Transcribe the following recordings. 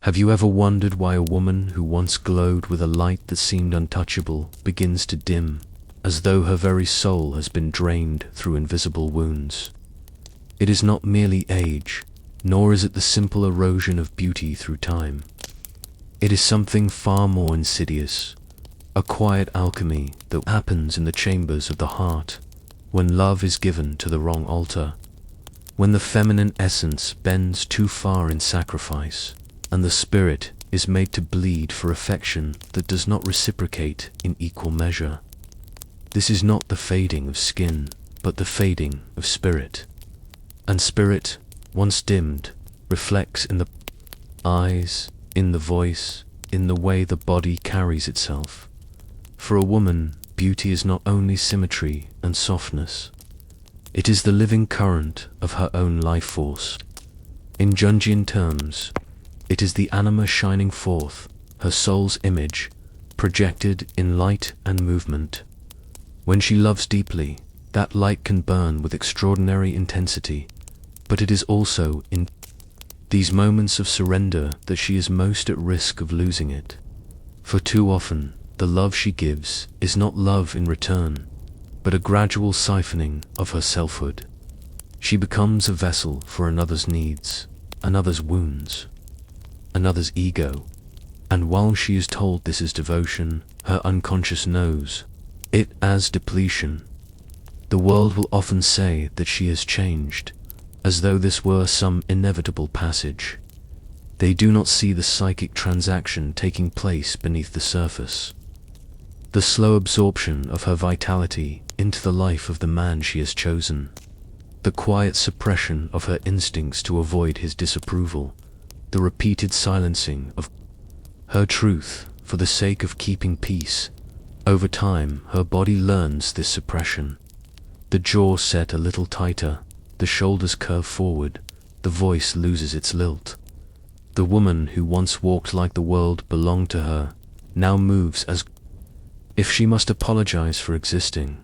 Have you ever wondered why a woman who once glowed with a light that seemed untouchable begins to dim, as though her very soul has been drained through invisible wounds? It is not merely age, nor is it the simple erosion of beauty through time. It is something far more insidious, a quiet alchemy that happens in the chambers of the heart, when love is given to the wrong altar, when the feminine essence bends too far in sacrifice, and the spirit is made to bleed for affection that does not reciprocate in equal measure. This is not the fading of skin, but the fading of spirit. And spirit, once dimmed, reflects in the eyes, in the voice, in the way the body carries itself. For a woman, beauty is not only symmetry and softness. It is the living current of her own life force. In Jungian terms, it is the anima shining forth, her soul's image, projected in light and movement. When she loves deeply, that light can burn with extraordinary intensity, but it is also in these moments of surrender that she is most at risk of losing it. For too often, the love she gives is not love in return, but a gradual siphoning of her selfhood. She becomes a vessel for another's needs, another's wounds, another's ego, and while she is told this is devotion, her unconscious knows it as depletion. The world will often say that she has changed, as though this were some inevitable passage. They do not see the psychic transaction taking place beneath the surface, the slow absorption of her vitality into the life of the man she has chosen, the quiet suppression of her instincts to avoid his disapproval, the repeated silencing of her truth for the sake of keeping peace. Over time, her body learns this suppression. The jaw set a little tighter, the shoulders curve forward, the voice loses its lilt. The woman who once walked like the world belonged to her, now moves as if she must apologize for existing.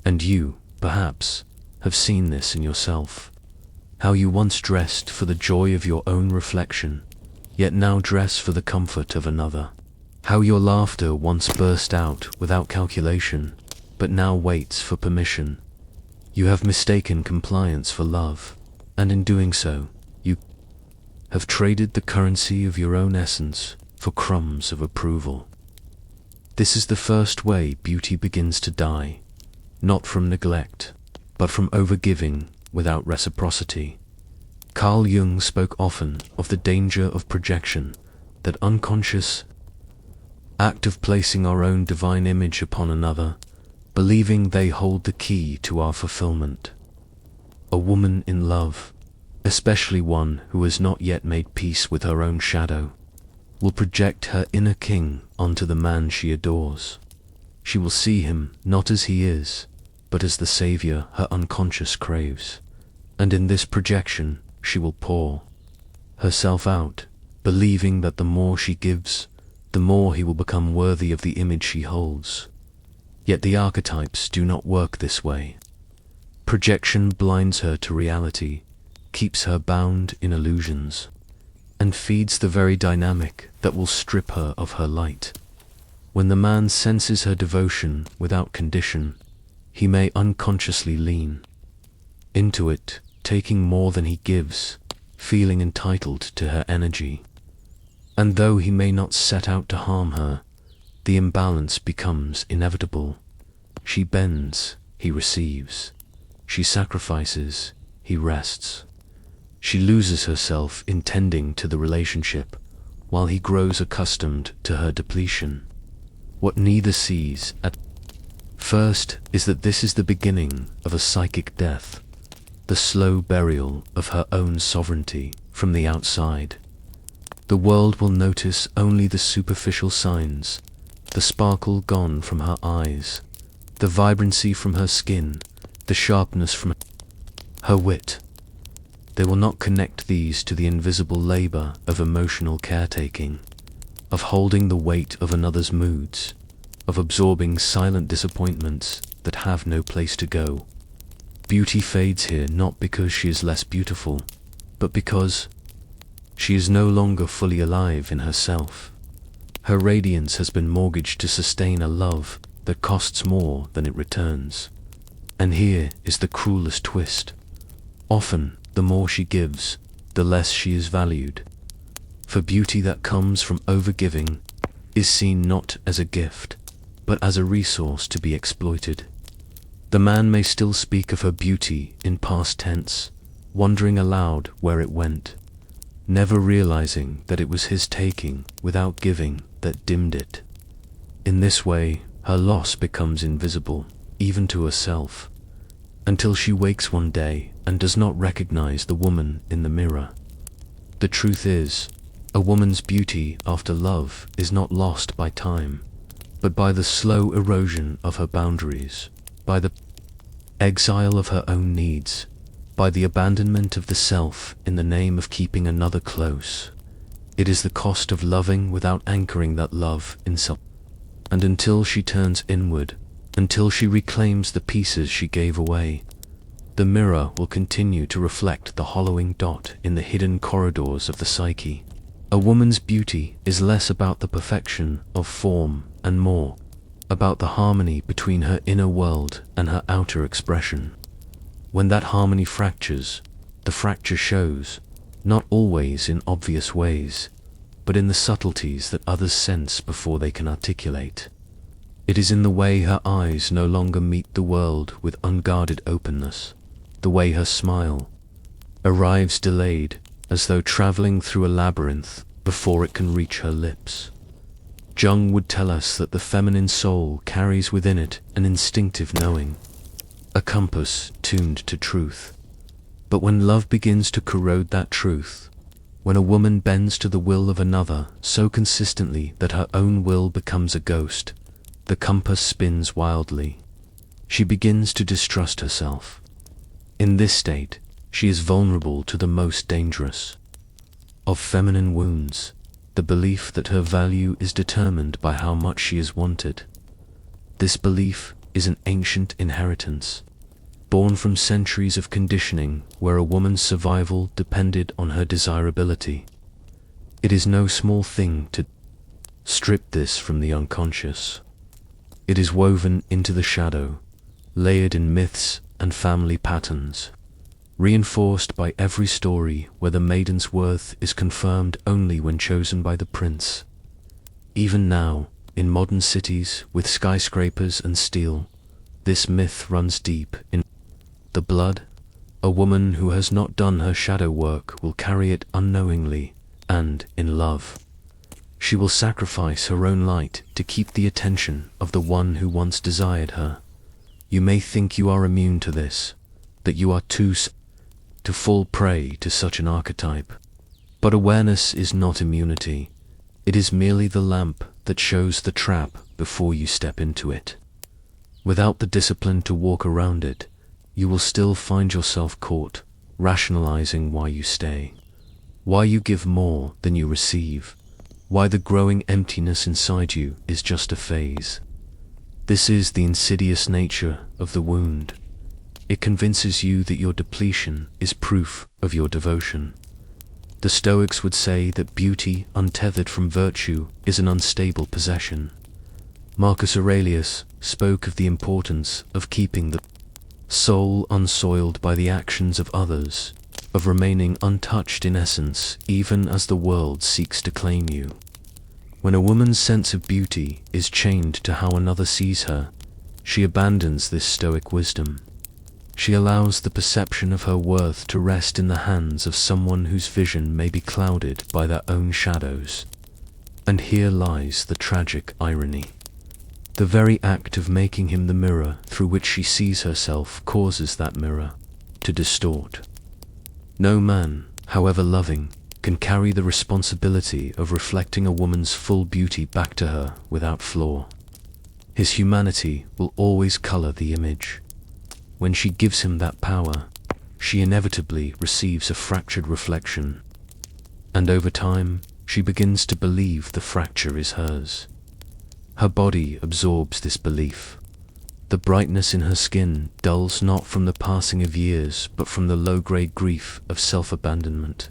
And you, perhaps, have seen this in yourself. How you once dressed for the joy of your own reflection, yet now dress for the comfort of another. How your laughter once burst out without calculation, but now waits for permission. You have mistaken compliance for love, and in doing so, you have traded the currency of your own essence for crumbs of approval. This is the first way beauty begins to die, not from neglect, but from overgiving without reciprocity. Carl Jung spoke often of the danger of projection, that unconscious act of placing our own divine image upon another, believing they hold the key to our fulfillment. A woman in love, especially one who has not yet made peace with her own shadow, will project her inner king onto the man she adores. She will see him not as he is, but as the savior her unconscious craves. And in this projection, she will pour herself out, believing that the more she gives, the more he will become worthy of the image she holds. Yet the archetypes do not work this way. Projection blinds her to reality, keeps her bound in illusions, and feeds the very dynamic that will strip her of her light. When the man senses her devotion without condition, he may unconsciously lean into it, taking more than he gives, feeling entitled to her energy. And though he may not set out to harm her, the imbalance becomes inevitable. She bends, he receives. She sacrifices, he rests. She loses herself in tending to the relationship, while he grows accustomed to her depletion. What neither sees at first is that this is the beginning of a psychic death, the slow burial of her own sovereignty from the outside. The world will notice only the superficial signs, the sparkle gone from her eyes, the vibrancy from her skin, the sharpness from her wit. They will not connect these to the invisible labor of emotional caretaking, of holding the weight of another's moods, of absorbing silent disappointments that have no place to go. Beauty fades here not because she is less beautiful, but because She is no longer fully alive in herself. Her radiance has been mortgaged to sustain a love that costs more than it returns. And here is the cruelest twist. Often, the more she gives, the less she is valued. For beauty that comes from overgiving is seen not as a gift, but as a resource to be exploited. The man may still speak of her beauty in past tense, wondering aloud where it went, never realizing that it was his taking without giving that dimmed it. In this way, her loss becomes invisible, even to herself, until she wakes one day and does not recognize the woman in the mirror. The truth is, a woman's beauty after love is not lost by time, but by the slow erosion of her boundaries, by the exile of her own needs, by the abandonment of the self in the name of keeping another close. It is the cost of loving without anchoring that love in self. And until she turns inward, until she reclaims the pieces she gave away, the mirror will continue to reflect the hollowing dot in the hidden corridors of the psyche. A woman's beauty is less about the perfection of form and more about the harmony between her inner world and her outer expression. When that harmony fractures, the fracture shows, not always in obvious ways, but in the subtleties that others sense before they can articulate. It is in the way her eyes no longer meet the world with unguarded openness, the way her smile arrives delayed, as though traveling through a labyrinth before it can reach her lips. Jung would tell us that the feminine soul carries within it an instinctive knowing, a compass tuned to truth. But when love begins to corrode that truth, when a woman bends to the will of another so consistently that her own will becomes a ghost, the compass spins wildly. She begins to distrust herself. In this state, she is vulnerable to the most dangerous of feminine wounds, the belief that her value is determined by how much she is wanted. This belief is an ancient inheritance, born from centuries of conditioning where a woman's survival depended on her desirability. It is no small thing to strip this from the unconscious. It is woven into the shadow, layered in myths and family patterns, reinforced by every story where the maiden's worth is confirmed only when chosen by the prince. Even now, in modern cities with skyscrapers and steel, this myth runs deep in the blood. A woman who has not done her shadow work will carry it unknowingly, and in love, she will sacrifice her own light to keep the attention of the one who once desired her. You may think you are immune to this, that you are too to fall prey to such an archetype. But awareness is not immunity. It is merely the lamp that shows the trap before you step into it. Without the discipline to walk around it, you will still find yourself caught, rationalizing why you stay, why you give more than you receive, why the growing emptiness inside you is just a phase. This is the insidious nature of the wound. It convinces you that your depletion is proof of your devotion. The Stoics would say that beauty untethered from virtue is an unstable possession. Marcus Aurelius spoke of the importance of keeping the soul unsoiled by the actions of others, of remaining untouched in essence even as the world seeks to claim you. When a woman's sense of beauty is chained to how another sees her, she abandons this Stoic wisdom. She allows the perception of her worth to rest in the hands of someone whose vision may be clouded by their own shadows. And here lies the tragic irony. The very act of making him the mirror through which she sees herself causes that mirror to distort. No man, however loving, can carry the responsibility of reflecting a woman's full beauty back to her without flaw. His humanity will always color the image. When she gives him that power, she inevitably receives a fractured reflection, and over time, she begins to believe the fracture is hers. Her body absorbs this belief. The brightness in her skin dulls not from the passing of years, but from the low-grade grief of self-abandonment.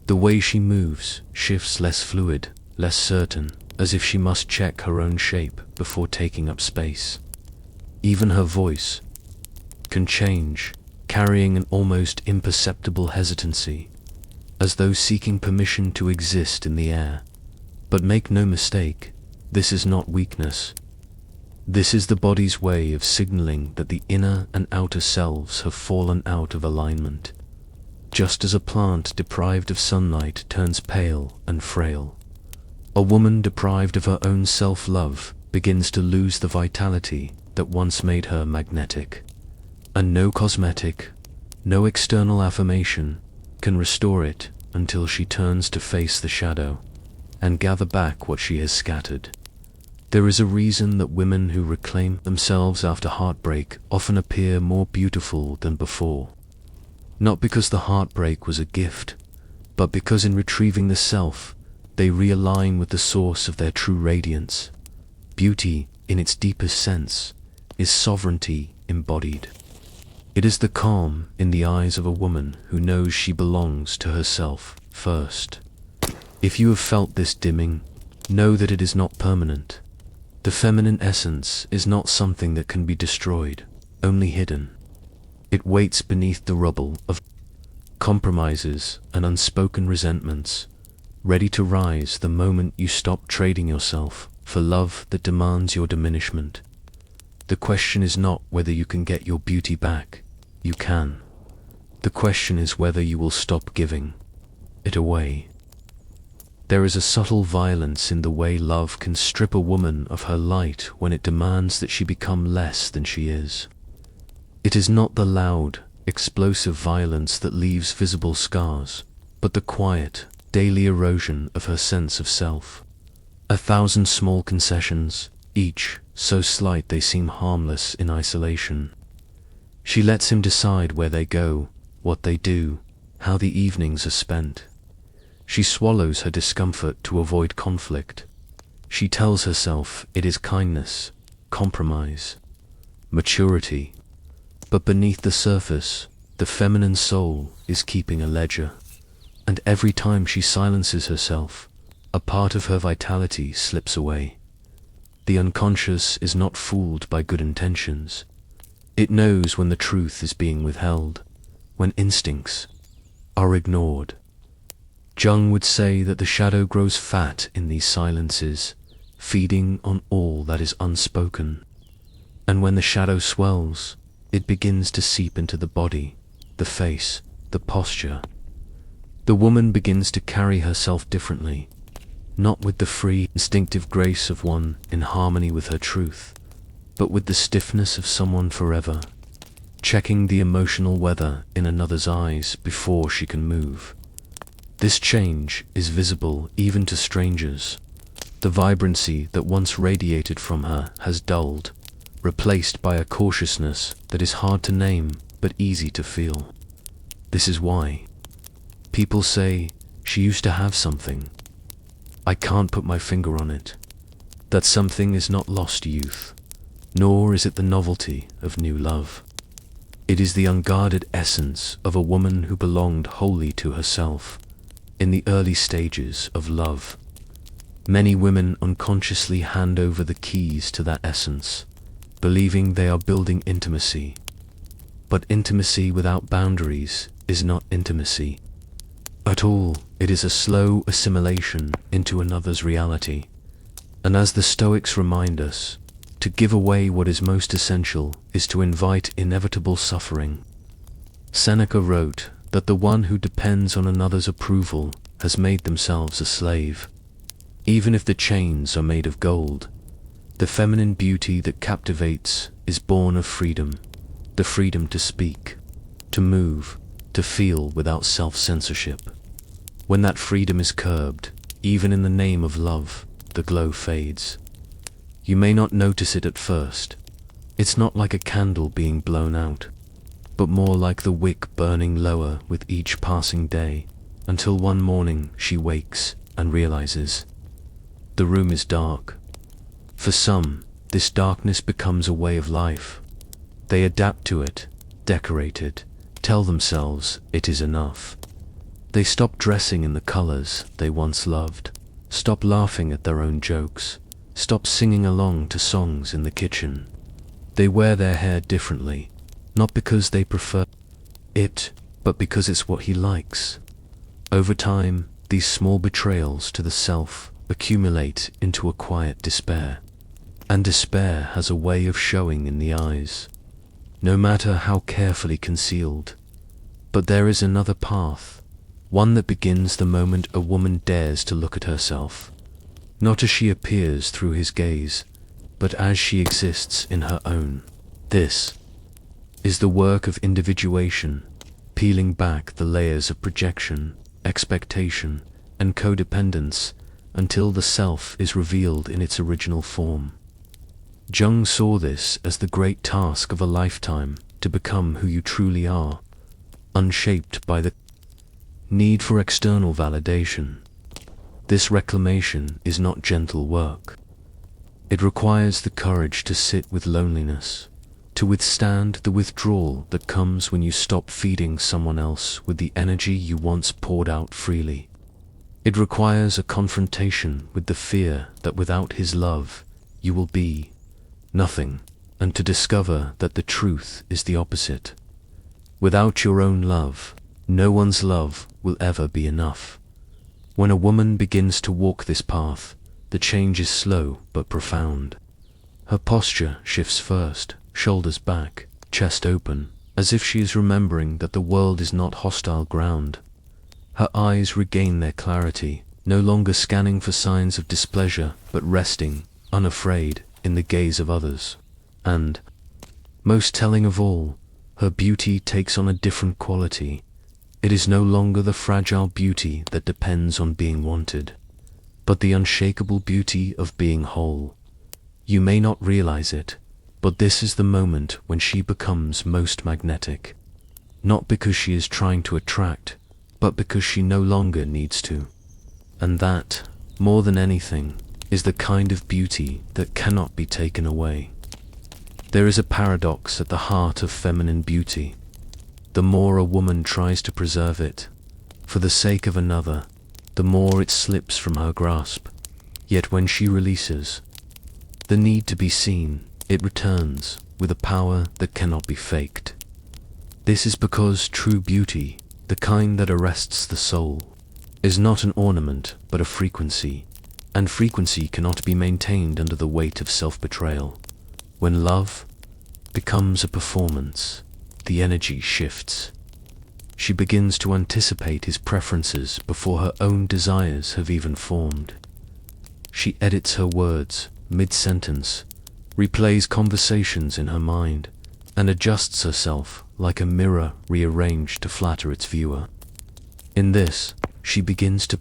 The way she moves shifts, less fluid, less certain, as if she must check her own shape before taking up space. Even her voice can change, carrying an almost imperceptible hesitancy, as though seeking permission to exist in the air. But make no mistake, this is not weakness. This is the body's way of signaling that the inner and outer selves have fallen out of alignment. Just as a plant deprived of sunlight turns pale and frail, a woman deprived of her own self-love begins to lose the vitality that once made her magnetic. And no cosmetic, no external affirmation can restore it until she turns to face the shadow and gather back what she has scattered. There is a reason that women who reclaim themselves after heartbreak often appear more beautiful than before. Not because the heartbreak was a gift, but because in retrieving the self, they realign with the source of their true radiance. Beauty, in its deepest sense, is sovereignty embodied. It is the calm in the eyes of a woman who knows she belongs to herself first. If you have felt this dimming, know that it is not permanent. The feminine essence is not something that can be destroyed, only hidden. It waits beneath the rubble of compromises and unspoken resentments, ready to rise the moment you stop trading yourself for love that demands your diminishment. The question is not whether you can get your beauty back. You can. The question is whether you will stop giving it away. There is a subtle violence in the way love can strip a woman of her light when it demands that she become less than she is. It is not the loud, explosive violence that leaves visible scars, but the quiet, daily erosion of her sense of self. 1,000 small concessions, each so slight they seem harmless in isolation. She lets him decide where they go, what they do, how the evenings are spent. She swallows her discomfort to avoid conflict. She tells herself it is kindness, compromise, maturity. But beneath the surface, the feminine soul is keeping a ledger. And every time she silences herself, a part of her vitality slips away. The unconscious is not fooled by good intentions. It knows when the truth is being withheld, when instincts are ignored. Jung would say that the shadow grows fat in these silences, feeding on all that is unspoken. And when the shadow swells, it begins to seep into the body, the face, the posture. The woman begins to carry herself differently, not with the free, instinctive grace of one in harmony with her truth, but with the stiffness of someone forever, checking the emotional weather in another's eyes before she can move. This change is visible even to strangers. The vibrancy that once radiated from her has dulled, replaced by a cautiousness that is hard to name but easy to feel. This is why people say, she used to have something. I can't put my finger on it. That something is not lost youth, nor is it the novelty of new love. It is the unguarded essence of a woman who belonged wholly to herself in the early stages of love. Many women unconsciously hand over the keys to that essence, believing they are building intimacy. But intimacy without boundaries is not intimacy at all. It is a slow assimilation into another's reality. And as the Stoics remind us, to give away what is most essential is to invite inevitable suffering. Seneca wrote that the one who depends on another's approval has made themselves a slave. Even if the chains are made of gold, the feminine beauty that captivates is born of freedom, the freedom to speak, to move, to feel without self-censorship. When that freedom is curbed, even in the name of love, the glow fades. You may not notice it at first. It's not like a candle being blown out, but more like the wick burning lower with each passing day, until one morning she wakes and realizes the room is dark. For some, this darkness becomes a way of life. They adapt to it, decorate it, tell themselves it is enough. They stop dressing in the colors they once loved, stop laughing at their own jokes, stop singing along to songs in the kitchen. They wear their hair differently, not because they prefer it, but because it's what he likes. Over time, these small betrayals to the self accumulate into a quiet despair. And despair has a way of showing in the eyes, no matter how carefully concealed. But there is another path, one that begins the moment a woman dares to look at herself, not as she appears through his gaze, but as she exists in her own. This is the work of individuation, peeling back the layers of projection, expectation, and codependence until the self is revealed in its original form. Jung saw this as the great task of a lifetime, to become who you truly are, unshaped by the need for external validation. This reclamation is not gentle work. It requires the courage to sit with loneliness, to withstand the withdrawal that comes when you stop feeding someone else with the energy you once poured out freely. It requires a confrontation with the fear that without his love, you will be nothing, and to discover that the truth is the opposite. Without your own love, no one's love will ever be enough. When a woman begins to walk this path, the change is slow but profound. Her posture shifts first, shoulders back, chest open, as if she is remembering that the world is not hostile ground. Her eyes regain their clarity, no longer scanning for signs of displeasure, but resting, unafraid, in the gaze of others. And, most telling of all, her beauty takes on a different quality. It is no longer the fragile beauty that depends on being wanted, but the unshakable beauty of being whole. You may not realize it, but this is the moment when she becomes most magnetic. Not because she is trying to attract, but because she no longer needs to. And that, more than anything, is the kind of beauty that cannot be taken away. There is a paradox at the heart of feminine beauty. The more a woman tries to preserve it, for the sake of another, the more it slips from her grasp. Yet when she releases the need to be seen, it returns with a power that cannot be faked. This is because true beauty, the kind that arrests the soul, is not an ornament but a frequency, and frequency cannot be maintained under the weight of self-betrayal. When love becomes a performance, the energy shifts. She begins to anticipate his preferences before her own desires have even formed. She edits her words mid-sentence, replays conversations in her mind, and adjusts herself like a mirror rearranged to flatter its viewer. In this, she begins to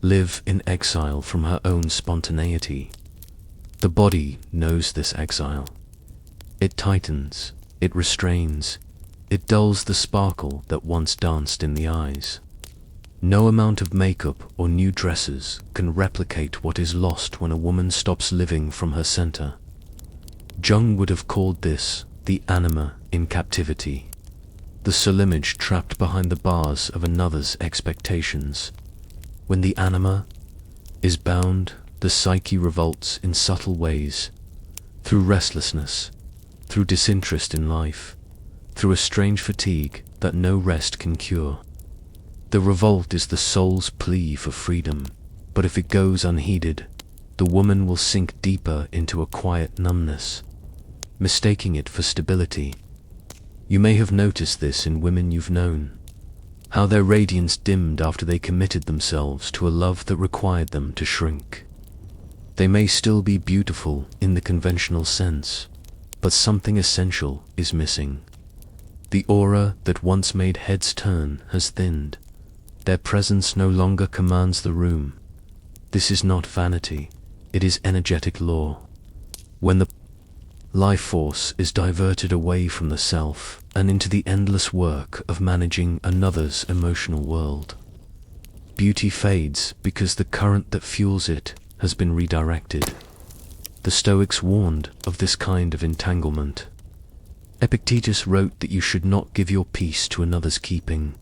live in exile from her own spontaneity. The body knows this exile. It tightens, it restrains, it dulls the sparkle that once danced in the eyes. No amount of makeup or new dresses can replicate what is lost when a woman stops living from her center. Jung would have called this the anima in captivity, the soul image trapped behind the bars of another's expectations. When the anima is bound, the psyche revolts in subtle ways, through restlessness, through disinterest in life, through a strange fatigue that no rest can cure. The revolt is the soul's plea for freedom, but if it goes unheeded, the woman will sink deeper into a quiet numbness, mistaking it for stability. You may have noticed this in women you've known, how their radiance dimmed after they committed themselves to a love that required them to shrink. They may still be beautiful in the conventional sense, but something essential is missing. The aura that once made heads turn has thinned. Their presence no longer commands the room. This is not vanity, it is energetic law. When the life force is diverted away from the self and into the endless work of managing another's emotional world, beauty fades because the current that fuels it has been redirected. The Stoics warned of this kind of entanglement. Epictetus wrote that you should not give your peace to another's keeping.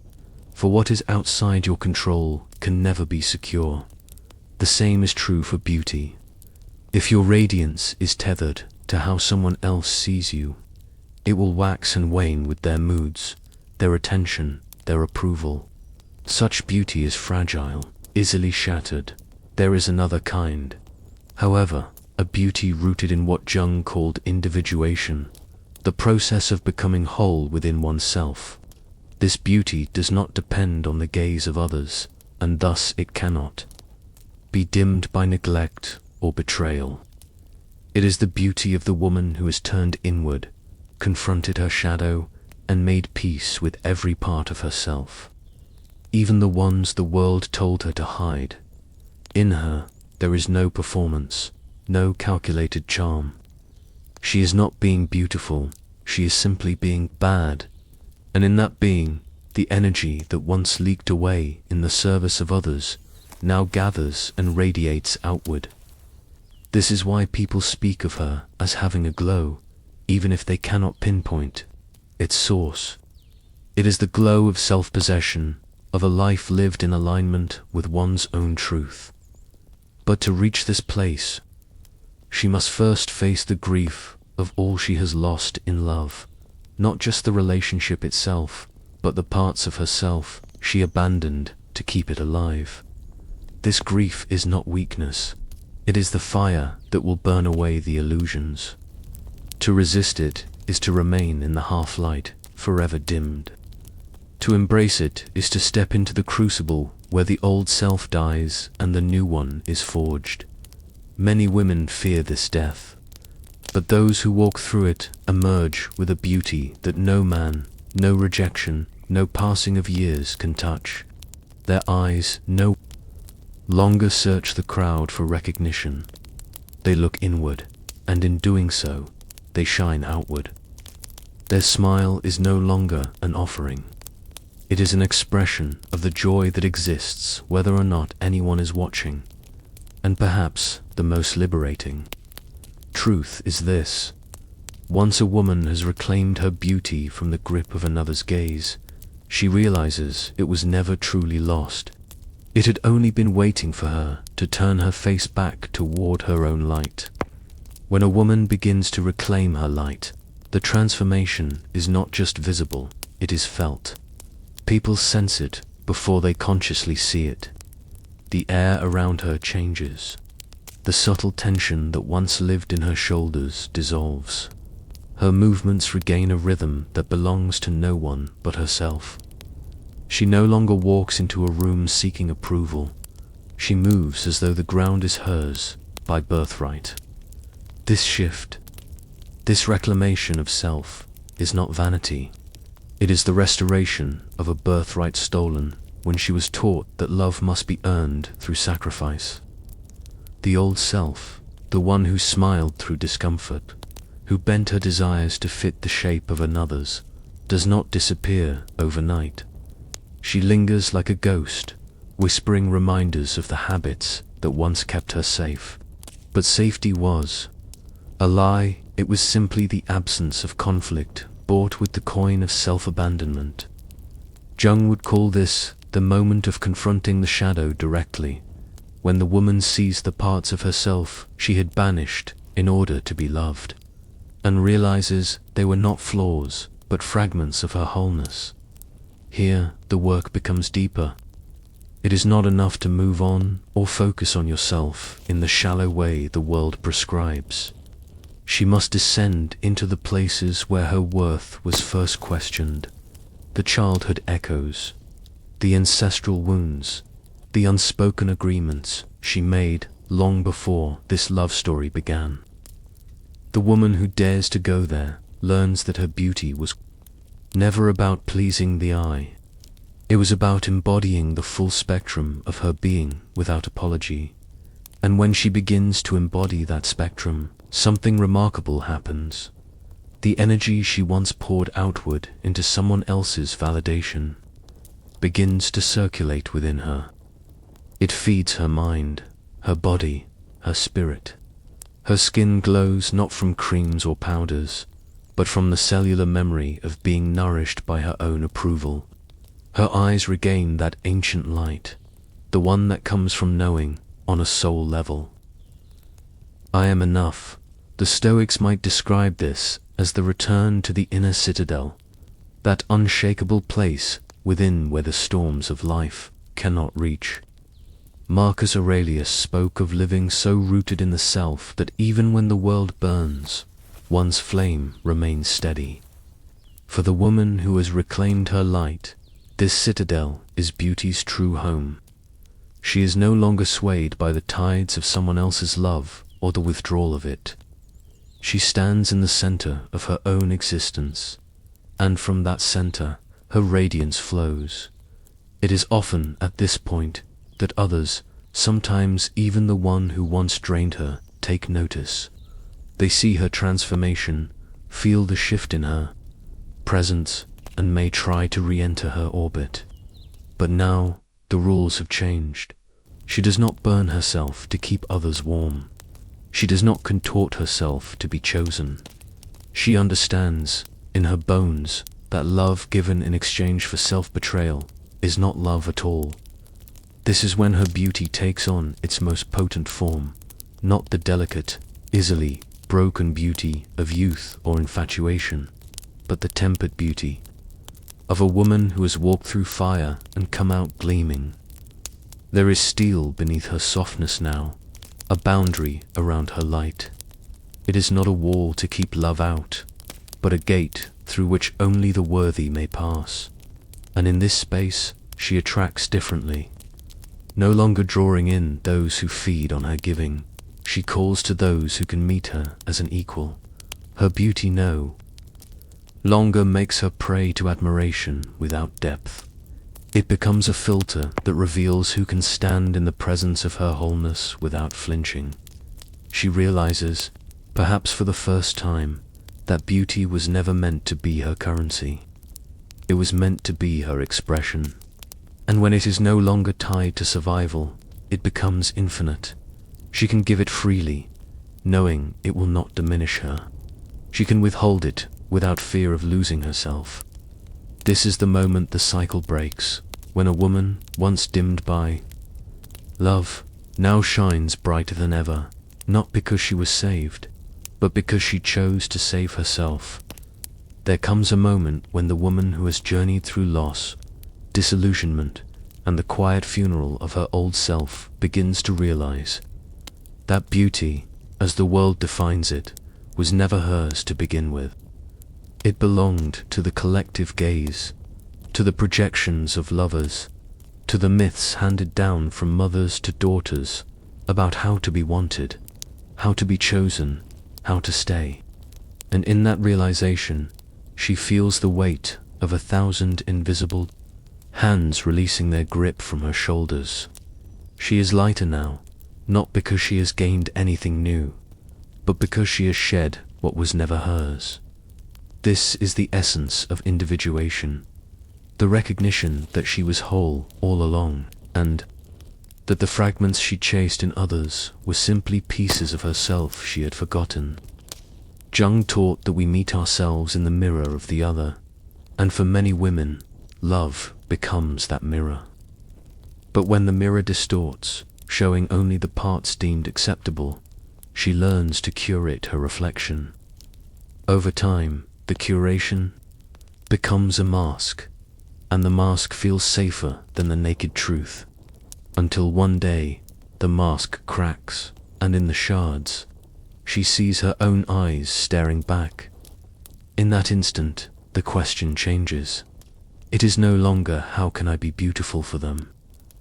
For what is outside your control can never be secure. The same is true for beauty. If your radiance is tethered to how someone else sees you, it will wax and wane with their moods, their attention, their approval. Such beauty is fragile, easily shattered. There is another kind, however, a beauty rooted in what Jung called individuation, the process of becoming whole within oneself. This beauty does not depend on the gaze of others, and thus it cannot be dimmed by neglect or betrayal. It is the beauty of the woman who has turned inward, confronted her shadow, and made peace with every part of herself, even the ones the world told her to hide. In her, there is no performance, no calculated charm. She is not being beautiful, she is simply being bad, and in that being, the energy that once leaked away in the service of others now gathers and radiates outward. This is why people speak of her as having a glow, even if they cannot pinpoint its source. It is the glow of self-possession, of a life lived in alignment with one's own truth. But to reach this place, she must first face the grief of all she has lost in love, not just the relationship itself, but the parts of herself she abandoned to keep it alive. This grief is not weakness, it is the fire that will burn away the illusions. To resist it is to remain in the half-light, forever dimmed. To embrace it is to step into the crucible where the old self dies and the new one is forged. Many women fear this death, but those who walk through it emerge with a beauty that no man, no rejection, no passing of years can touch. Their eyes no longer search the crowd for recognition. They look inward, and in doing so, they shine outward. Their smile is no longer an offering. It is an expression of the joy that exists whether or not anyone is watching. And perhaps the most liberating truth is this: once a woman has reclaimed her beauty from the grip of another's gaze, she realizes it was never truly lost. It had only been waiting for her to turn her face back toward her own light. When a woman begins to reclaim her light, the transformation is not just visible, it is felt. People sense it before they consciously see it. The air around her changes. The subtle tension that once lived in her shoulders dissolves. Her movements regain a rhythm that belongs to no one but herself. She no longer walks into a room seeking approval. She moves as though the ground is hers by birthright. This shift, this reclamation of self, is not vanity. It is the restoration of a birthright stolen when she was taught that love must be earned through sacrifice. The old self, the one who smiled through discomfort, who bent her desires to fit the shape of another's, does not disappear overnight. She lingers like a ghost, whispering reminders of the habits that once kept her safe. But safety was a lie. It was simply the absence of conflict bought with the coin of self-abandonment. Jung would call this the moment of confronting the shadow directly, when the woman sees the parts of herself she had banished in order to be loved, and realizes they were not flaws, but fragments of her wholeness. Here, the work becomes deeper. It is not enough to move on or focus on yourself in the shallow way the world prescribes. She must descend into the places where her worth was first questioned, the childhood echoes, the ancestral wounds, the unspoken agreements she made long before this love story began. The woman who dares to go there learns that her beauty was never about pleasing the eye. It was about embodying the full spectrum of her being without apology. And when she begins to embody that spectrum, something remarkable happens. The energy she once poured outward into someone else's validation begins to circulate within her. It feeds her mind, her body, her spirit. Her skin glows not from creams or powders, but from the cellular memory of being nourished by her own approval. Her eyes regain that ancient light, the one that comes from knowing on a soul level. I am enough. The Stoics might describe this as the return to the inner citadel, that unshakable place within where the storms of life cannot reach. Marcus Aurelius spoke of living so rooted in the self that even when the world burns, one's flame remains steady. For the woman who has reclaimed her light, this citadel is beauty's true home. She is no longer swayed by the tides of someone else's love or the withdrawal of it. She stands in the center of her own existence, and from that center her radiance flows. It is often at this point that others, sometimes even the one who once drained her, take notice. They see her transformation, feel the shift in her presence, and may try to re-enter her orbit. But now the rules have changed. She does not burn herself to keep others warm. She does not contort herself to be chosen. She understands in her bones that love given in exchange for self-betrayal is not love at all. This is when her beauty takes on its most potent form, not the delicate, easily broken beauty of youth or infatuation, but the tempered beauty of a woman who has walked through fire and come out gleaming. There is steel beneath her softness now, a boundary around her light. It is not a wall to keep love out, but a gate through which only the worthy may pass. And in this space, she attracts differently. No longer drawing in those who feed on her giving, she calls to those who can meet her as an equal. Her beauty no longer makes her prey to admiration without depth. It becomes a filter that reveals who can stand in the presence of her wholeness without flinching. She realizes, perhaps for the first time, that beauty was never meant to be her currency. It was meant to be her expression. And when it is no longer tied to survival, it becomes infinite. She can give it freely, knowing it will not diminish her. She can withhold it without fear of losing herself. This is the moment the cycle breaks, when a woman, once dimmed by love, now shines brighter than ever, not because she was saved, but because she chose to save herself. There comes a moment when the woman who has journeyed through loss, disillusionment, and the quiet funeral of her old self begins to realize that beauty, as the world defines it, was never hers to begin with. It belonged to the collective gaze, to the projections of lovers, to the myths handed down from mothers to daughters about how to be wanted, how to be chosen, how to stay. And in that realization, she feels the weight of 1,000 invisible hands releasing their grip from her shoulders. She is lighter now, not because she has gained anything new, but because she has shed what was never hers. This is the essence of individuation, the recognition that she was whole all along, and that the fragments she chased in others were simply pieces of herself she had forgotten. Jung taught that we meet ourselves in the mirror of the other, and for many women, love becomes that mirror. But when the mirror distorts, showing only the parts deemed acceptable, she learns to curate her reflection. Over time, the curation becomes a mask, and the mask feels safer than the naked truth, until one day the mask cracks, and in the shards, she sees her own eyes staring back. In that instant, the question changes. It is no longer how can I be beautiful for them,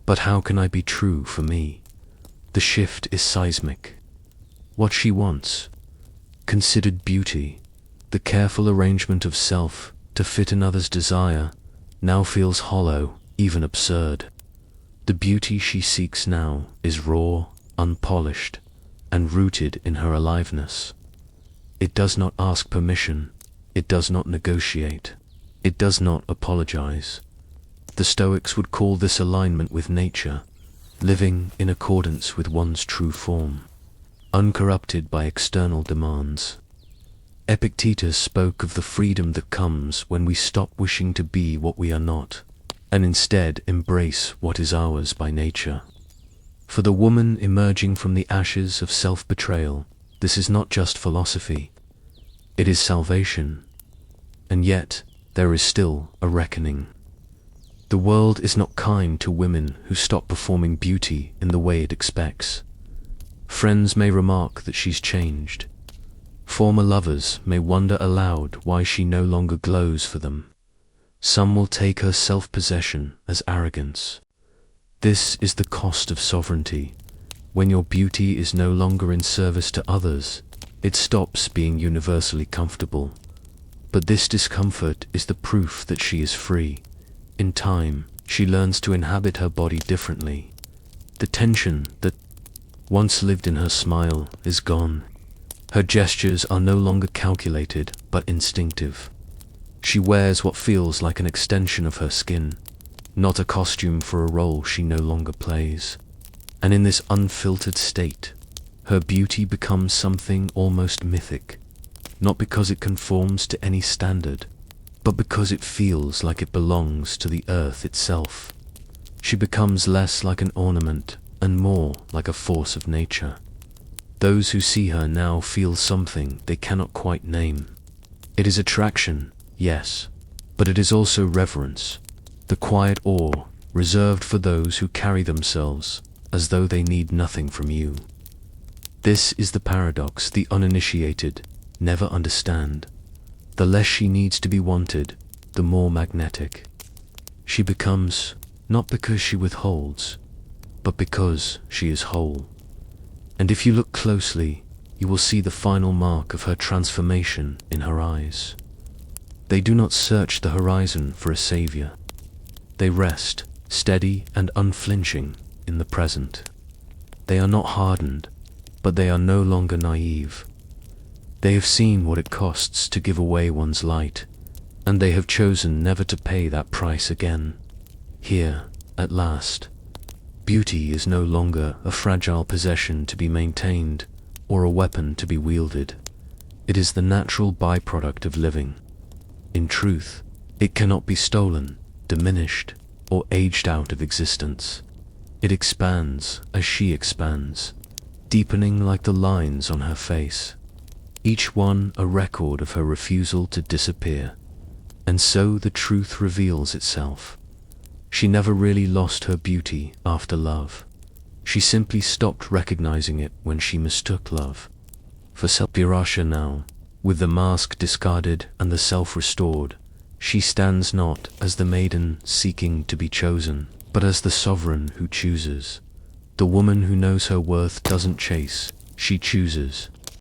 but how can I be true for me? The shift is seismic. What she once considered beauty, the careful arrangement of self to fit another's desire, now feels hollow, even absurd. The beauty she seeks now is raw, unpolished, and rooted in her aliveness. It does not ask permission, it does not negotiate, it does not apologize. The Stoics would call this alignment with nature, living in accordance with one's true form, uncorrupted by external demands. Epictetus spoke of the freedom that comes when we stop wishing to be what we are not, and instead embrace what is ours by nature. For the woman emerging from the ashes of self-betrayal, this is not just philosophy, it is salvation. And yet, there is still a reckoning. The world is not kind to women who stop performing beauty in the way it expects. Friends may remark that she's changed. Former lovers may wonder aloud why she no longer glows for them. Some will take her self-possession as arrogance. This is the cost of sovereignty. When your beauty is no longer in service to others, it stops being universally comfortable. But this discomfort is the proof that she is free. In time, she learns to inhabit her body differently. The tension that once lived in her smile is gone. Her gestures are no longer calculated, but instinctive. She wears what feels like an extension of her skin, not a costume for a role she no longer plays. And in this unfiltered state, her beauty becomes something almost mythic, not because it conforms to any standard, but because it feels like it belongs to the earth itself. She becomes less like an ornament and more like a force of nature. Those who see her now feel something they cannot quite name. It is attraction, yes, but it is also reverence, the quiet awe reserved for those who carry themselves as though they need nothing from you. This is the paradox the uninitiated never understand. The less she needs to be wanted, the more magnetic she becomes, not because she withholds, but because she is whole. And if you look closely, you will see the final mark of her transformation in her eyes. They do not search the horizon for a savior. They rest, steady and unflinching, in the present. They are not hardened, but they are no longer naive. They have seen what it costs to give away one's light, and they have chosen never to pay that price again. Here, at last, beauty is no longer a fragile possession to be maintained or a weapon to be wielded. It is the natural byproduct of living. In truth, it cannot be stolen, diminished, or aged out of existence. It expands as she expands, deepening like the lines on her face, each one a record of her refusal to disappear. And so the truth reveals itself. She never really lost her beauty after love. She simply stopped recognizing it when she mistook love for self-virasha. Now, with the mask discarded and the self restored, she stands not as the maiden seeking to be chosen, but as the sovereign who chooses. The woman who knows her worth doesn't chase, she chooses.